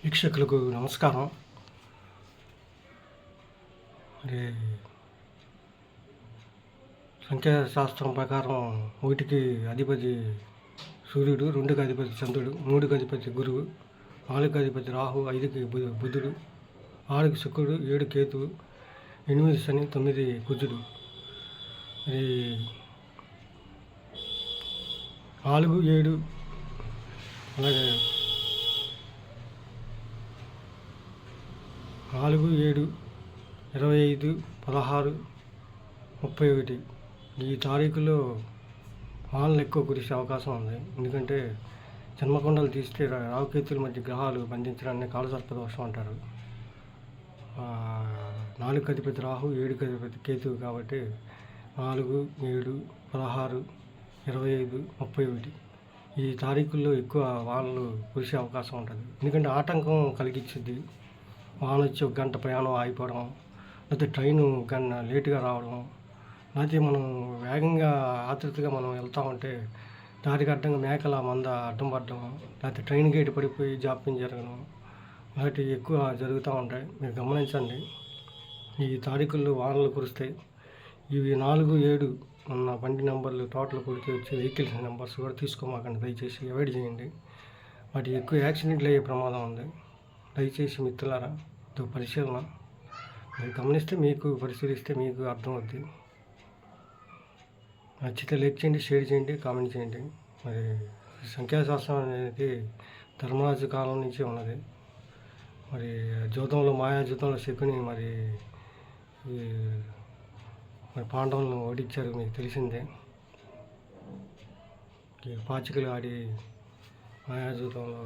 వీక్షకులకు నమస్కారం. మరి సంఖ్యాశాస్త్రం ప్రకారం 1కి అధిపతి సూర్యుడు, 2కి అధిపతి చంద్రుడు, 3కి అధిపతి గురువు, 4కి అధిపతి రాహు, 5కి బుధుడు, 6కి శుక్రుడు, 7 కేతువు, 8 శని, 9 కుజుడు. మరి 4, 7 అలాగే 4, 7, 25, 16, 31 ఈ తారీఖులో వానలు ఎక్కువ కురిసే అవకాశం ఉంది. ఎందుకంటే జన్మకొండలు తీస్తే రావుకేతుల మధ్య గ్రహాలు బంధించడాన్ని కాలసర్పదోషం అంటారు. 4కి అధిపతి రాహు, 7కి అధిపతి కేతువు కాబట్టి 4, 7, 16, 25, 31 ఈ తారీఖుల్లో ఎక్కువ వానలు కురిసే అవకాశం ఉంటుంది. ఎందుకంటే ఆటంకం కలిగించింది. వాన వచ్చి 1 గంట ప్రయాణం ఆగిపోవడం, లేకపోతే ట్రైను లేటుగా రావడం, లేకపోతే మనం వేగంగా ఆతృతగా మనం వెళ్తూ ఉంటే దారికి అడ్డంగా మేకల మంద అడ్డం పడడం, లేకపోతే ట్రైన్ గేట్ పడిపోయి జాప్యం జరగడం ఇలాంటివి ఎక్కువ జరుగుతూ ఉంటాయి. మీరు గమనించండి. ఈ తారీఖుల్లో వానలు కురుస్తాయి. ఇవి 4, 7 ఉన్న బండి నెంబర్లు టోటల్ కొడితే వచ్చే వెహికల్స్ నెంబర్స్ కూడా తీసుకోమాకండి. దయచేసి అవాయిడ్ చేయండి. వాటి ఎక్కువ యాక్సిడెంట్లు అయ్యే ప్రమాదం ఉంది. దయచేసి మిత్రులారా పరిశీలన మీరు గమనిస్తే, మీకు పరిశీలిస్తే మీకు అర్థమవుద్ది. నచ్చితే లైక్ చేయండి, షేర్ చేయండి, కామెంట్ చేయండి. మరి సంఖ్యాశాస్త్రం అనేది ధర్మరాజు కాలం నుంచి ఉన్నది. మరి జూతంలో మాయాజూతంలో శకుని మరి పాండవులను ఓడించారు, మీకు తెలిసిందే. పాచికలు ఆడి మాయాజూతంలో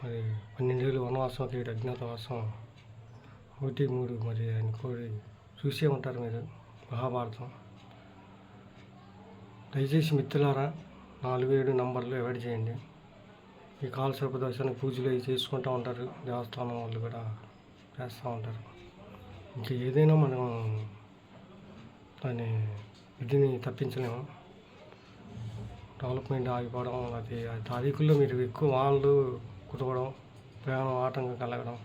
మరి 12 ఏళ్ళు వనవాసం, 7 అజ్ఞాతవాసం, 1, 3 మరి ఆయన కోరి చూసే ఉంటారు మీరు మహాభారతం. దయచేసి మిత్రులారా 4, 7 నంబర్లు అవాయిడ్ చేయండి. ఈ కాలసర్పదోషానికి పూజలు అవి చేసుకుంటూ ఉంటారు. దేవస్థానం వాళ్ళు కూడా చేస్తూ ఉంటారు. ఇంకా ఏదైనా మనం దాని విధిని తప్పించలేము. డెవలప్మెంట్ ఆగిపోవడం, అది ఆ తారీఖుల్లో మీరు ఎక్కువ వానలు కురవడం, ప్రయాణం ఆటంకం కలగడం,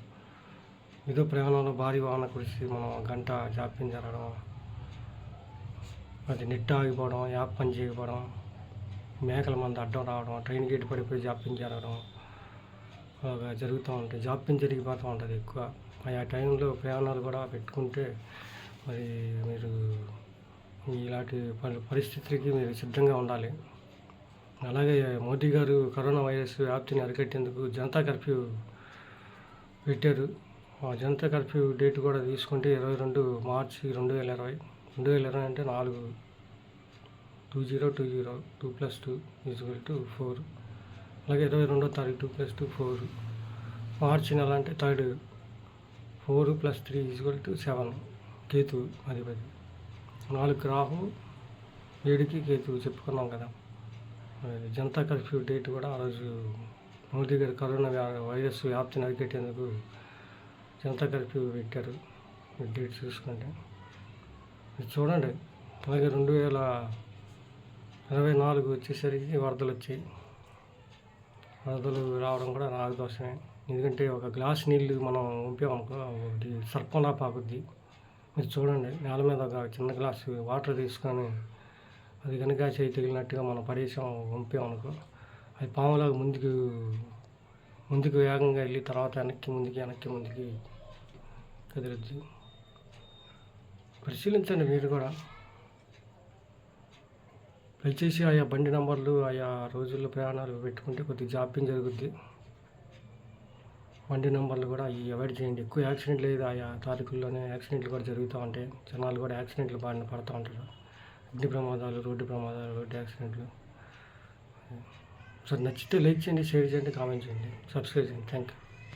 ఏదో ప్రయాణంలో భారీ వాన కురిసి మనం 1 గంట జాప్యం జరగడం, అది నెట్ ఆగిపోవడం, యాప్ పని చేయకపోవడం, మేకల మంది అడ్డం రావడం, ట్రైన్ గేట్ పడిపోయి జాప్యం జరగడం అలాగా జరుగుతూ ఉంటాయి. జాప్యం జరిగిపోతూ ఉంటుంది ఎక్కువ. ఆయా టైంలో ప్రయాణాలు కూడా పెట్టుకుంటే మరి మీరు ఇలాంటి పరిస్థితులకి మీరు సిద్ధంగా ఉండాలి. అలాగే మోదీ గారు కరోనా వైరస్ వ్యాప్తిని అరికట్టేందుకు జనతా కర్ఫ్యూ పెట్టారు. ఆ జనతా కర్ఫ్యూ డేట్ కూడా తీసుకుంటే 22 మార్చి 2020. 2020 అంటే 4/20/20 2+2 = 4. అలాగే 22వ తారీఖు 2+2 4. మార్చి నెల అంటే 3rd 4 + 3 = 7. కేతు అధిపతి. 4కి రాహు, 7కి కేతువు చెప్పుకున్నాం కదా. జనతా కర్ఫ్యూ డేట్ కూడా ఆ రోజు మోదీ గారు కరోనా వైరస్ వ్యాప్తిని అరికట్టేందుకు జనతా కర్ఫ్యూ పెట్టారు. డేట్ చూసుకుంటే ఇది చూడండి. అలాగే 2024 వచ్చేసరికి వరదలు వచ్చాయి. వరదలు రావడం కూడా నాగదోషమే. ఎందుకంటే ఒక గ్లాస్ నీళ్ళు మనం పంపామనుకో అది సర్పంలా పాకుద్ది. మీరు చూడండి, నేల మీద ఒక చిన్న గ్లాసు వాటర్ తీసుకొని అది కనుక చేయి తగిలినట్టుగా మనం పంపామనుకో అది పాములాగా ముందుకు వేగంగా వెళ్ళి తర్వాత వెనక్కి ముందుకి కదిలిద్ది. పరిశీలించండి మీరు కూడా. దయచేసి ఆయా బండి నంబర్లు ఆయా రోజుల్లో ప్రయాణాలు పెట్టుకుంటే కొద్దిగా జాప్యం జరుగుద్ది. బండి నెంబర్లు కూడా అవాయిడ్ చేయండి. ఎక్కువ యాక్సిడెంట్లు లేదు. ఆయా తారీఖుల్లోనే యాక్సిడెంట్లు కూడా జరుగుతూ ఉంటాయి. జనాలు కూడా యాక్సిడెంట్లు బారిన పడుతూ ఉంటారు. అగ్ని ప్రమాదాలు, రోడ్డు ప్రమాదాలు, రోడ్డు యాక్సిడెంట్లు. సో నచ్చితే లైక్ చేయండి, షేర్ చేయండి, కామెంట్ చేయండి, సబ్స్క్రైబ్ చేయండి. Thank you.